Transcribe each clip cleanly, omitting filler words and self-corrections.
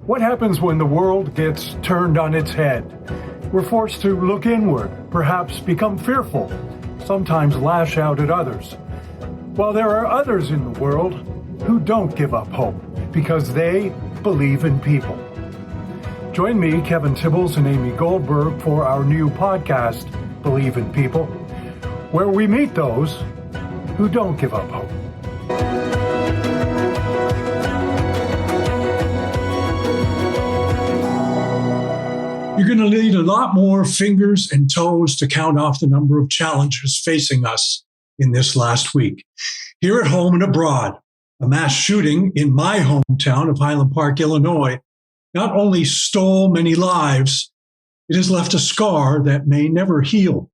What happens when the world gets turned on its head? We're forced to look inward, perhaps become fearful, sometimes lash out at others. While there are others in the world who don't give up hope because they believe in people. Join me, Kevin Tibbles, and Amy Goldberg for our new podcast, Believe in People, where we meet those who don't give up hope. You're going to need a lot more fingers and toes to count off the number of challenges facing us in this last week. Here at home and abroad, a mass shooting in my hometown of Highland Park, Illinois, not only stole many lives, it has left a scar that may never heal.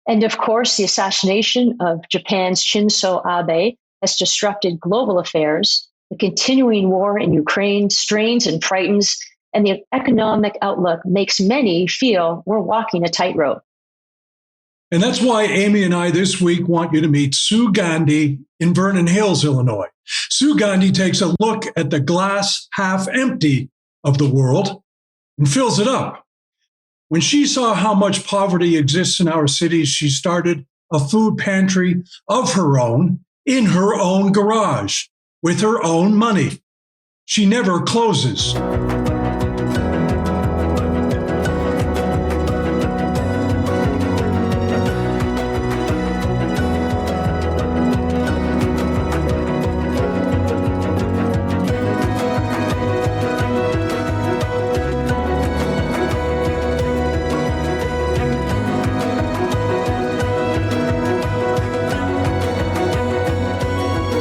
And of course, the assassination of Japan's Shinzo Abe has disrupted global affairs. The continuing war in Ukraine strains and frightens, and the economic outlook makes many feel we're walking a tightrope. And that's why Amy and I this week want you to meet Sue Gandhi in Vernon Hills, Illinois. Sue Gandhi takes a look at the glass half empty of the world and fills it up. When she saw how much poverty exists in our cities, she started a food pantry of her own in her own garage with her own money. She never closes.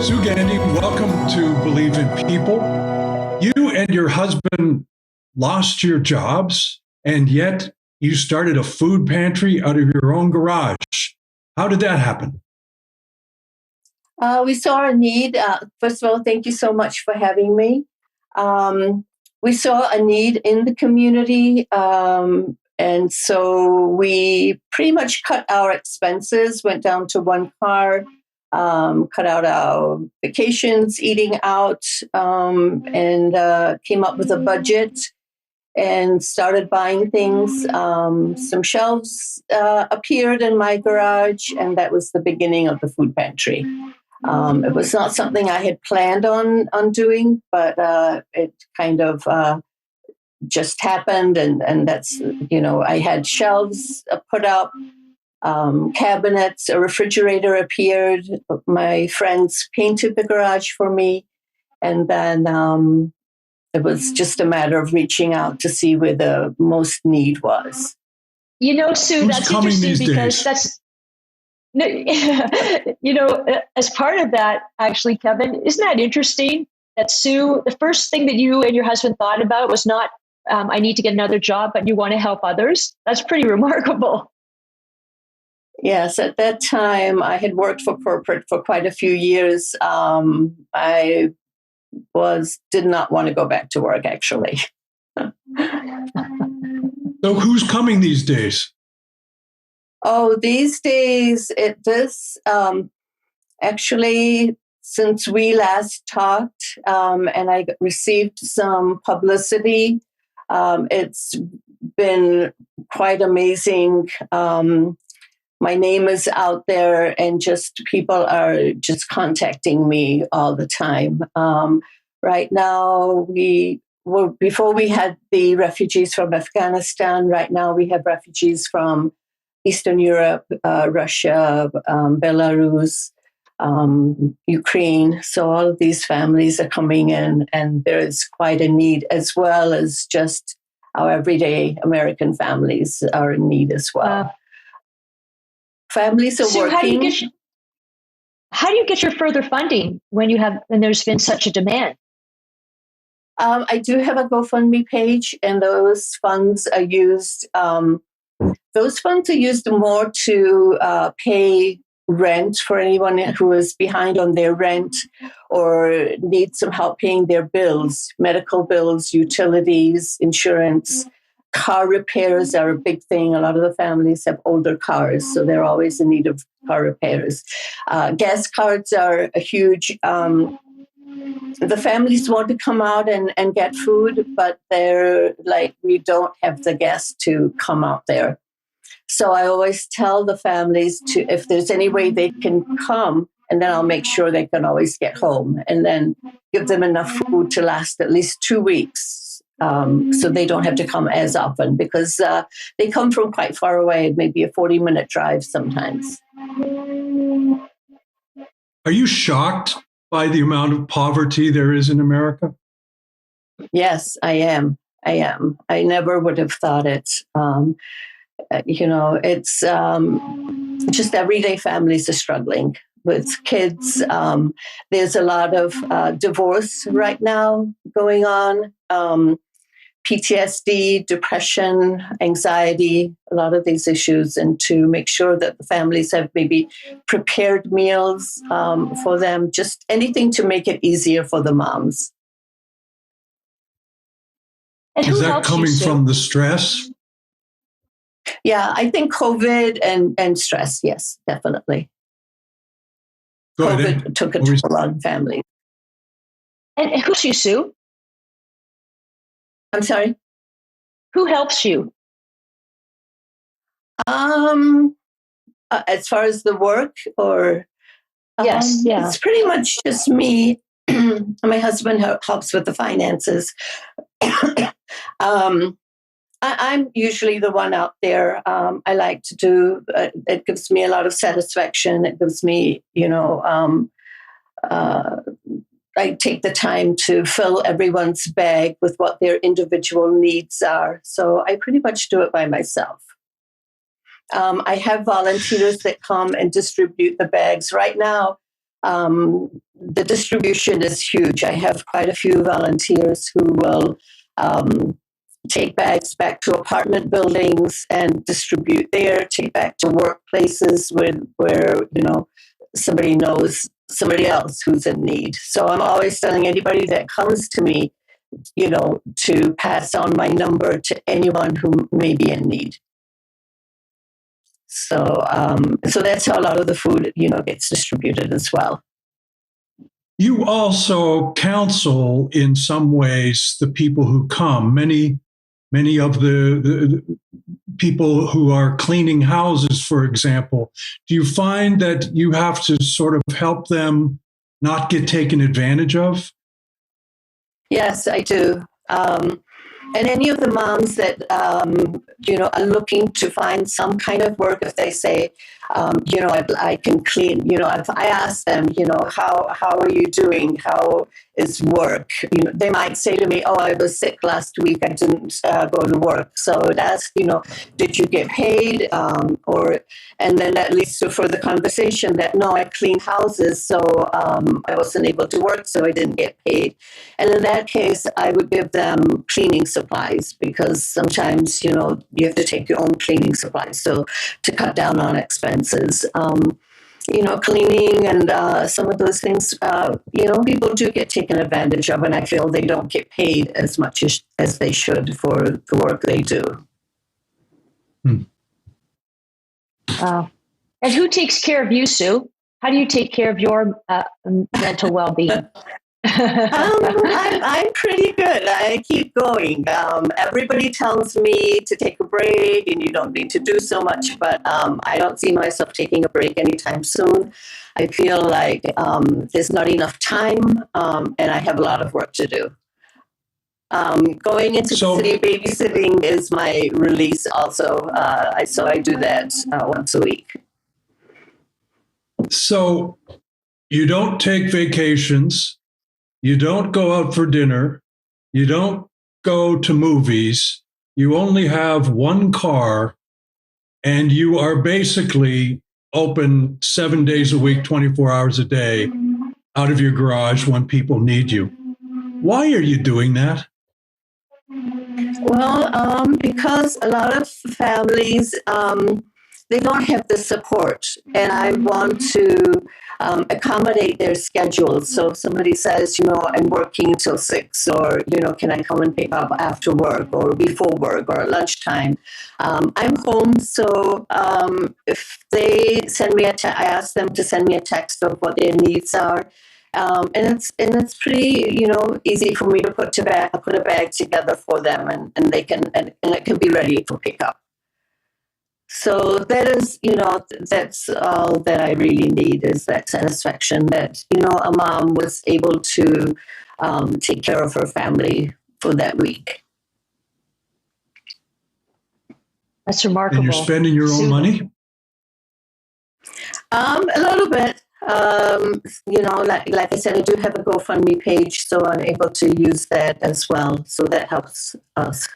Sue Gandhi, welcome to Believe in People. You and your husband lost your jobs, and yet you started a food pantry out of your own garage. How did that happen? We saw a need. First of all, thank you so much for having me. We saw a need in the community, and so we pretty much cut our expenses, went down to one car, cut out our vacations, eating out, and came up with a budget and started buying things. Some shelves appeared in my garage, and that was the beginning of the food pantry. It was not something I had planned on doing, but it kind of just happened, and that's, I had shelves put up. Cabinets, a refrigerator appeared. My friends painted the garage for me. And then it was just a matter of reaching out to see where the most need was. Sue, that's interesting because that's, as part of that, actually, Kevin, isn't that interesting that Sue, the first thing that you and your husband thought about was not, I need to get another job, but you want to help others? That's pretty remarkable. Yes, at that time, I had worked for corporate for quite a few years. I did not want to go back to work, actually. So who's coming these days? Oh, these days, actually, since we last talked and I received some publicity, it's been quite amazing. My name is out there, and just people are just contacting me all the time. Right now, before we had the refugees from Afghanistan. Right now, we have refugees from Eastern Europe, Russia, Belarus, Ukraine. So all of these families are coming in, and there is quite a need, as well as just our everyday American families are in need as well. Families are Sue, working. How do you get your further funding when there's been such a demand? I do have a GoFundMe page, and those funds are used. Those funds are used more to pay rent for anyone who is behind on their rent or needs some help paying their bills, medical bills, utilities, insurance. Car repairs are a big thing. A lot of the families have older cars, so they're always in need of car repairs. Gas cards are a huge the families want to come out and get food, but they're like, we don't have the gas to come out there. So I always tell the families to, if there's any way they can come, and then I'll make sure they can always get home, and then give them enough food to last at least 2 weeks. So they don't have to come as often, because they come from quite far away, maybe a 40-minute drive sometimes. Are you shocked by the amount of poverty there is in America? Yes, I am. I never would have thought it. It's just everyday families are struggling with kids. There's a lot of divorce right now going on. PTSD, depression, anxiety, a lot of these issues, and to make sure that the families have maybe prepared meals for them, just anything to make it easier for the moms. And is that coming from the stress? Yeah, I think COVID and stress, yes, definitely. COVID took a toll on families. And who's you, Sue? I'm sorry? Who helps you? As far as the work, or yes, yeah, it's pretty much just me. My husband helps with the finances. I'm usually the one out there. I like to do. It gives me a lot of satisfaction. It gives me, I take the time to fill everyone's bag with what their individual needs are. So I pretty much do it by myself. I have volunteers that come and distribute the bags. Right now, the distribution is huge. I have quite a few volunteers who will take bags back to apartment buildings and distribute there, take back to workplaces where somebody knows somebody else who's in need. So I'm always telling anybody that comes to me, to pass on my number to anyone who may be in need. So that's how a lot of the food, gets distributed as well. You also counsel in some ways the people who come. Many of the people who are cleaning houses, for example. Do you find that you have to sort of help them not get taken advantage of? Yes, I do. And any of the moms that, are looking to find some kind of work, if they say, I can clean, if I ask them, how are you doing? How is work? They might say to me, I was sick last week. I didn't go to work. So I would ask, did you get paid? And then that leads to further conversation that, no, I clean houses. So I wasn't able to work, so I didn't get paid. And in that case, I would give them cleaning supplies, because sometimes, you have to take your own cleaning supplies. So to cut down on expenses, cleaning and some of those things, people do get taken advantage of, and I feel they don't get paid as much as they should for the work they do. Wow. And who takes care of you, Sue? How do you take care of your mental well-being? I'm pretty good. I keep going. Everybody tells me to take a break and you don't need to do so much, but I don't see myself taking a break anytime soon. I feel like there's not enough time, and I have a lot of work to do. Going into the city babysitting is my release also. So I do that once a week. So you don't take vacations. You don't go out for dinner. You don't go to movies. You only have one car, and you are basically open 7 days a week, 24 hours a day, out of your garage when people need you. Why are you doing that? Well, because a lot of families, they don't have the support, and I want to accommodate their schedules. So if somebody says, I'm working till 6, or, can I come and pick up after work or before work or at lunchtime? I'm home. So if they send me I ask them to send me a text of what their needs are. And it's pretty, easy for me to put a bag together for them, and they can, and it can be ready for pickup. So that is, that's all that I really need, is that satisfaction that, a mom was able to take care of her family for that week. That's remarkable. And you're spending your own money? A little bit. Like I said, I do have a GoFundMe page, so I'm able to use that as well. So that helps us.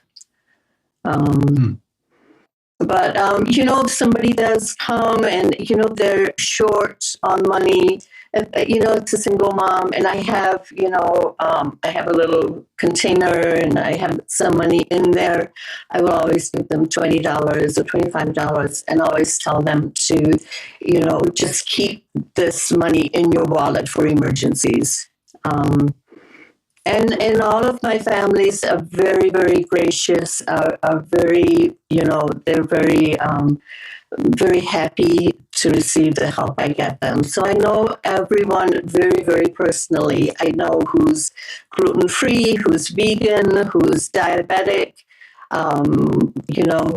But, if somebody does come and, they're short on money, it's a single mom, and I have, I have a little container and I have some money in there, I will always give them $20 or $25 and always tell them to, just keep this money in your wallet for emergencies. And all of my families are very, very gracious, are very, they're very, very happy to receive the help I get them. So I know everyone very, very personally. I know who's gluten-free, who's vegan, who's diabetic,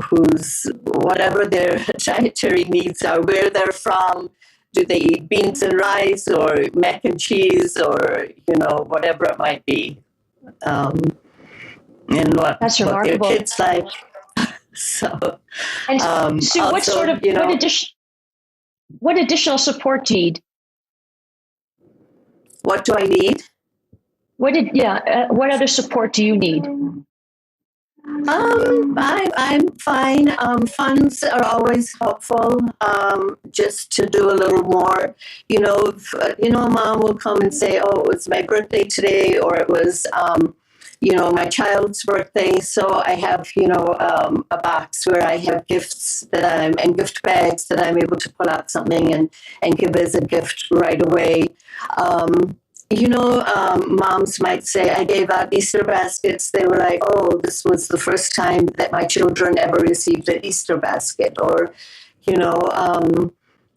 who's whatever their dietary needs are, where they're from. Do they eat beans and rice or mac and cheese or, whatever it might be? And That's what their remarkable. kids like. So, and Sue, also, what sort of what additional support do you need? What do I need? What other support do you need? I'm fine. Funds are always helpful. Just to do a little more. Mom will come and say, "Oh, it was my birthday today," or it was, my child's birthday. So I have, a box where I have gifts and gift bags that I'm able to pull out something and give as a gift right away. Moms might say, I gave out Easter baskets. They were like, oh, this was the first time that my children ever received an Easter basket. Or,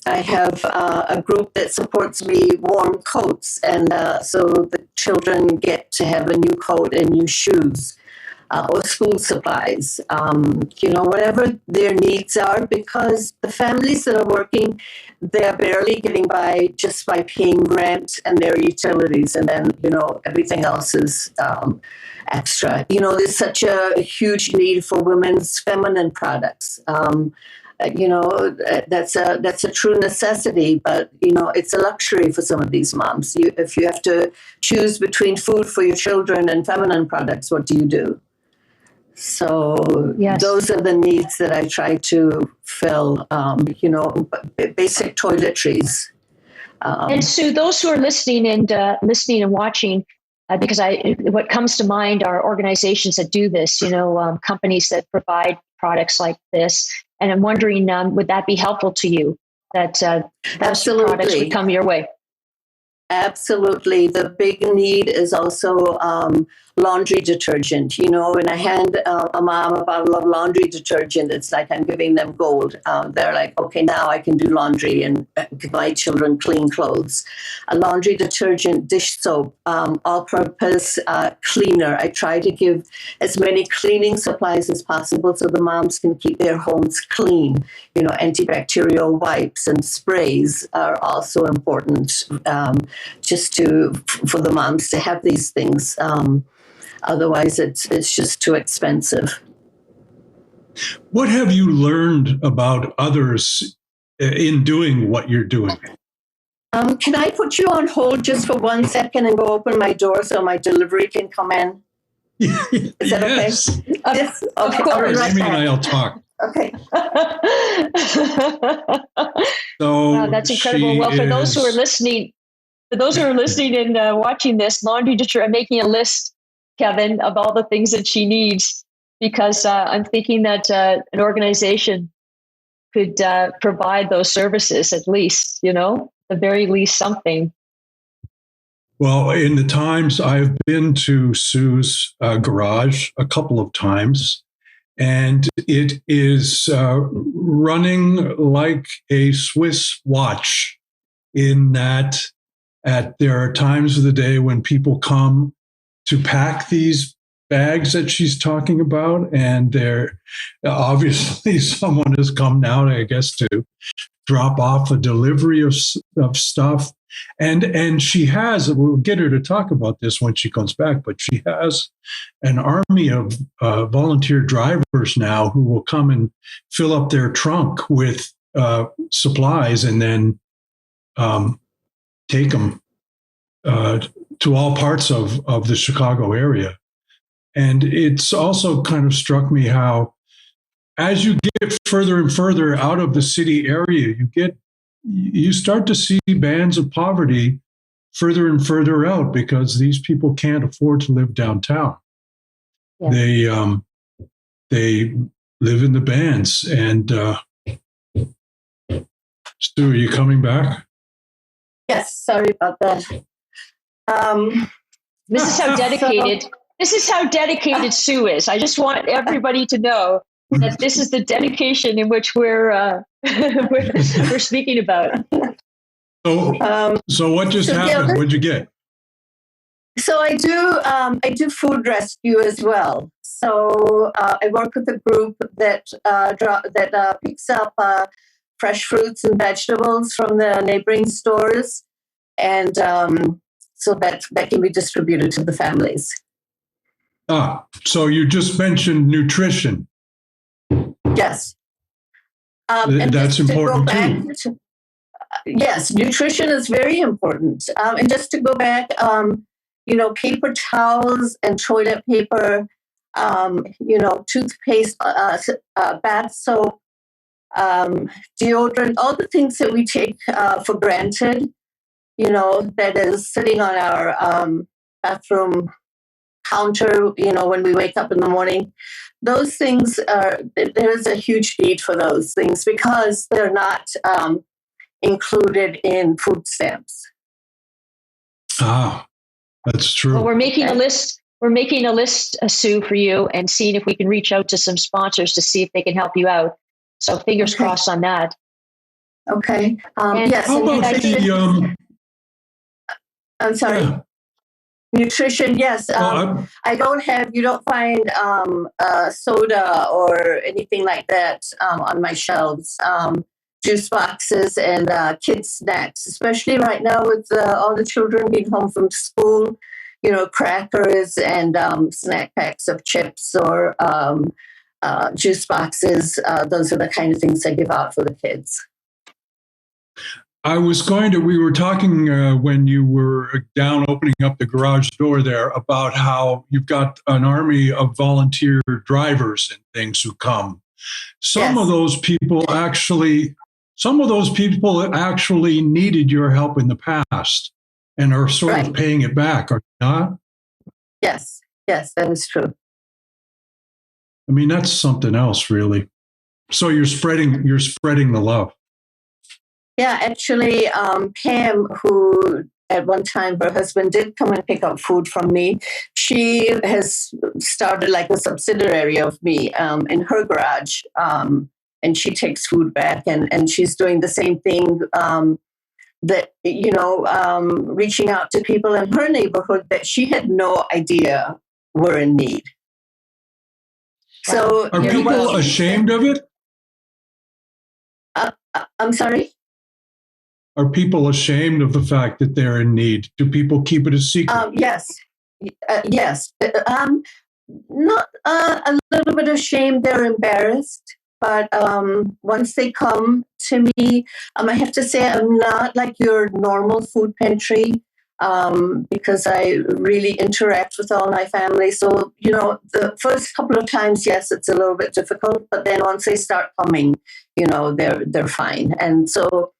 I have a group that supports me warm coats. And so the children get to have a new coat and new shoes. Or school supplies, whatever their needs are, because the families that are working, they're barely getting by just by paying rent and their utilities, and then, everything else is extra. There's such a huge need for women's feminine products. That's a true necessity, but it's a luxury for some of these moms. If you have to choose between food for your children and feminine products, what do you do? So yes. Those are the needs that I try to fill, basic toiletries. And Sue, those who are listening and watching, because what comes to mind are organizations that do this, companies that provide products like this. And I'm wondering, would that be helpful to you, that those products would come your way? Absolutely. The big need is also laundry detergent. When I hand a mom a bottle of laundry detergent, it's like I'm giving them gold. They're like, okay, now I can do laundry and give my children clean clothes. A laundry detergent, dish soap, all-purpose cleaner. I try to give as many cleaning supplies as possible so the moms can keep their homes clean. Antibacterial wipes and sprays are also important. Just for the moms to have these things. Otherwise, it's just too expensive. What have you learned about others in doing what you're doing? Can I put you on hold just for 1 second and go open my door so my delivery can come in? Is that yes. okay? Yes. Okay. Of course. Amy and I'll talk. Okay. So wow, that's incredible. Well, for those who are listening and watching this, laundry detergent, I'm making a list, Kevin, of all the things that she needs, because I'm thinking that an organization could provide those services, at least, the very least something. Well, in the times I've been to Sue's garage a couple of times, and it is running like a Swiss watch in that there are times of the day when people come to pack these bags that she's talking about, and there obviously someone has come now, I guess, to drop off a delivery of stuff, and she has. We'll get her to talk about this when she comes back, but she has an army of volunteer drivers now who will come and fill up their trunk with supplies and then take them to all parts of the Chicago area. And it's also kind of struck me how, as you get further and further out of the city area, you start to see bands of poverty further and further out because these people can't afford to live downtown. Yeah. They live in the bands. And Stu, are you coming back? Yes, sorry about that. This is how dedicated. This is how dedicated Sue is. I just want everybody to know that this is the dedication in which we're speaking about. So what just happened? What'd you get? So I do food rescue as well. So I work with a group that picks up fresh fruits and vegetables from the neighboring stores, and so that can be distributed to the families. So you just mentioned nutrition. Yes. That's important too. Yes, nutrition is very important. And just to go back, paper towels and toilet paper, toothpaste, bath soap, deodorant, all the things that we take for granted, that is sitting on our bathroom counter, when we wake up in the morning. Those things there is a huge need for those things because they're not included in food stamps. That's true. Well, we're making a list. We're making a list, Sue, for you, and seeing if we can reach out to some sponsors to see if they can help you out. So fingers crossed on that. Okay. Yes. How about I'm sorry. Yeah. Nutrition, yes. You don't find soda or anything like that on my shelves. Juice boxes and kids snacks, especially right now with all the children being home from school, crackers and snack packs of chips or juice boxes. Those are the kind of things I give out for the kids. We were talking when you were down opening up the garage door there about how you've got an army of volunteer drivers and things who come. Some of those people actually needed your help in the past and are sort of paying it back, are they not? Yes, that is true. I mean, that's something else, really. So you're spreading the love. Yeah, actually, Pam, who at one time her husband did come and pick up food from me, she has started like a subsidiary of me in her garage, and she takes food back, and she's doing the same thing. Reaching out to people in her neighborhood that she had no idea were in need. So, are people ashamed of it? I'm sorry? Are people ashamed of the fact that they're in need? Do people keep it a secret? Yes. Not a little bit ashamed. They're embarrassed. But once they come to me, I have to say I'm not like your normal food pantry because I really interact with all my family. So, the first couple of times, yes, it's a little bit difficult. But then once they start coming, they're fine. And so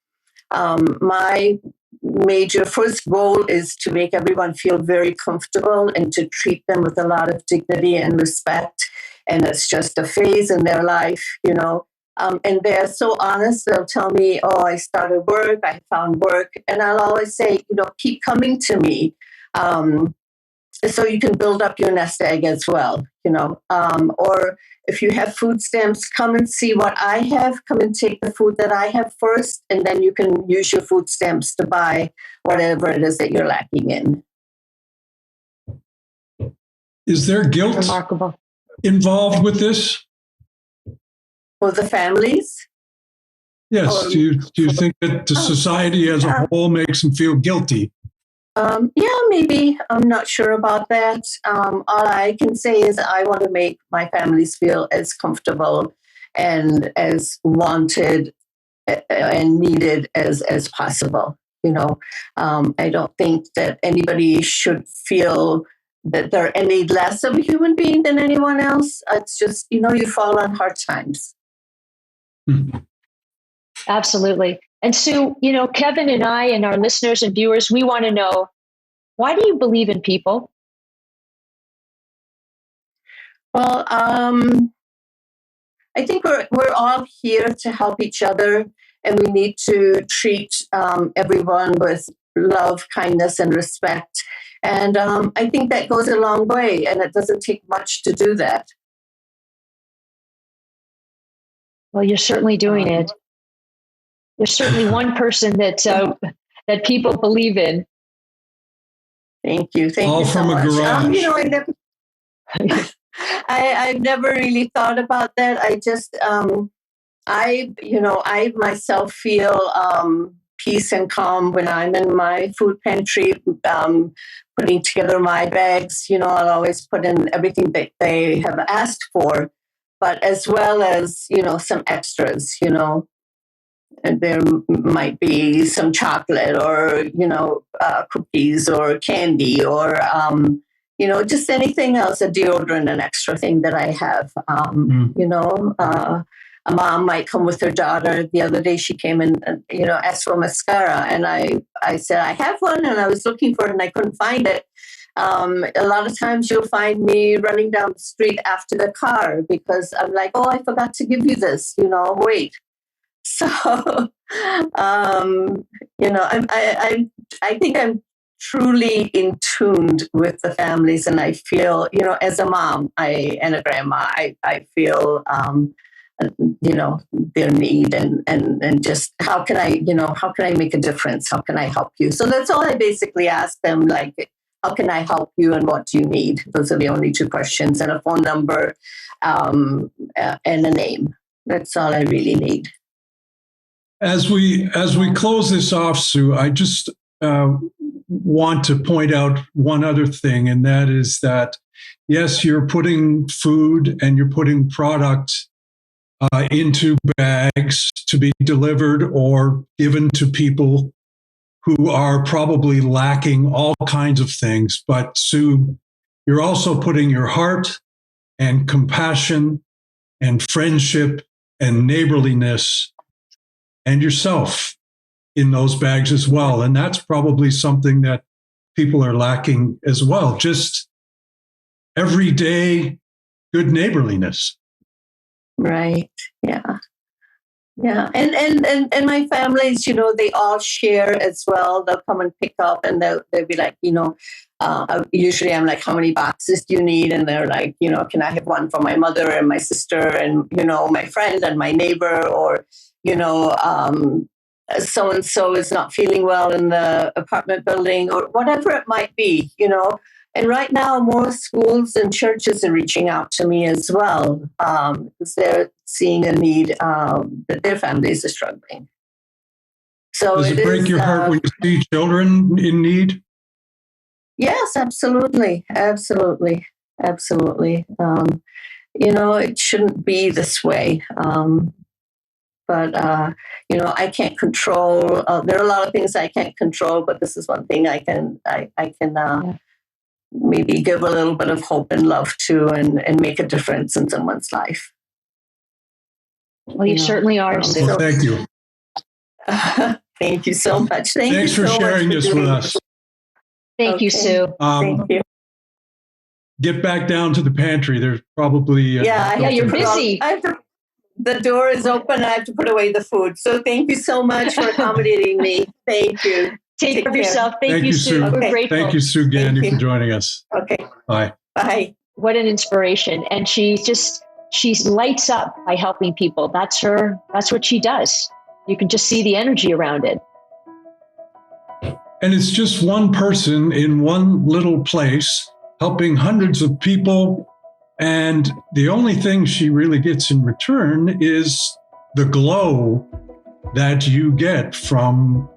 my major first goal is to make everyone feel very comfortable and to treat them with a lot of dignity and respect. And it's just a phase in their life, and they're so honest. They'll tell me, oh, I started work, I found work. And I'll always say, keep coming to me. so you can build up your nest egg as well, or if you have food stamps, come and see what I have. Come and take the food that I have first, and then you can use your food stamps to buy whatever it is that you're lacking in. Is there guilt Remarkable. involved with this? For the families? Yes. Do you think that the society as a whole makes them feel guilty? Yeah, maybe. I'm not sure about that. All I can say is I want to make my families feel as comfortable and as wanted and needed as possible. I don't think that anybody should feel that they're any less of a human being than anyone else. It's just, you fall on hard times. Mm-hmm. Absolutely. And Sue, Kevin and I and our listeners and viewers, we want to know, why do you believe in people? Well, I think we're all here to help each other, and we need to treat everyone with love, kindness, and respect. And I think that goes a long way, and it doesn't take much to do that. Well, you're certainly doing it. You're certainly one person that people believe in. Thank you. Thank all you so from much. a garage. I've never really thought about that. I just, I myself feel peace and calm when I'm in my food pantry, putting together my bags. I'll always put in everything that they have asked for, but as well as, some extras, and there might be some chocolate or, cookies or candy or, just anything else, a deodorant, an extra thing that I have. A mom might come with her daughter. The other day she came and, asked for mascara. And I said, I have one, and I was looking for it and I couldn't find it. A lot of times you'll find me running down the street after the car because I'm like, oh, I forgot to give you this, wait. So, I think I'm truly in tune with the families, and I feel, as a mom, and a grandma, I feel, their need and just how can I make a difference? How can I help you? So that's all I basically ask them, like, how can I help you and what do you need? Those are the only two questions, and a phone number, and a name. That's all I really need. As we close this off, Sue, I just want to point out one other thing, and that is that, yes, you're putting food and you're putting product into bags to be delivered or given to people who are probably lacking all kinds of things. But Sue, you're also putting your heart and compassion and friendship and neighborliness and yourself in those bags as well. And that's probably something that people are lacking as well. Just everyday good neighborliness. Right. Yeah. Yeah. And my families, they all share as well. They'll come and pick up and they'll be like, usually I'm like, how many boxes do you need? And they're like, can I have one for my mother and my sister and, my friend and my neighbor, or, so-and-so is not feeling well in the apartment building, or whatever it might be, And right now, more schools and churches are reaching out to me as well, because they're seeing a need that their families are struggling. So does it break your heart when you see children in need? Yes, absolutely. Absolutely. Absolutely. It shouldn't be this way. But I can't control. There are a lot of things I can't control, but this is one thing I can maybe give a little bit of hope and love to, and make a difference in someone's life. Well, you certainly are. Well, thank you. Thank you so much. Thanks for sharing this with us. Thank you, Sue. Thank you. Get back down to the pantry. There's probably you're busy. The door is open. I have to put away the food. So thank you so much for accommodating me. Thank you. Take care of care. yourself. Thank you, Sue. Okay. We're grateful. Thank you, Sue Gandhi, Thank you. for joining us. Okay. Bye. Bye. What an inspiration. And she lights up by helping people. That's what she does. You can just see the energy around it. And it's just one person in one little place helping hundreds of people. And the only thing she really gets in return is the glow that you get from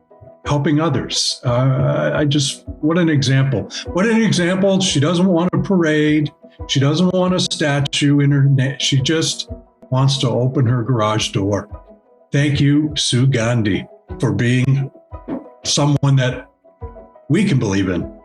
helping others. What an example. What an example. She doesn't want a parade. She doesn't want a statue in her neck. She just wants to open her garage door. Thank you, Sue Gandhi, for being someone that we can believe in.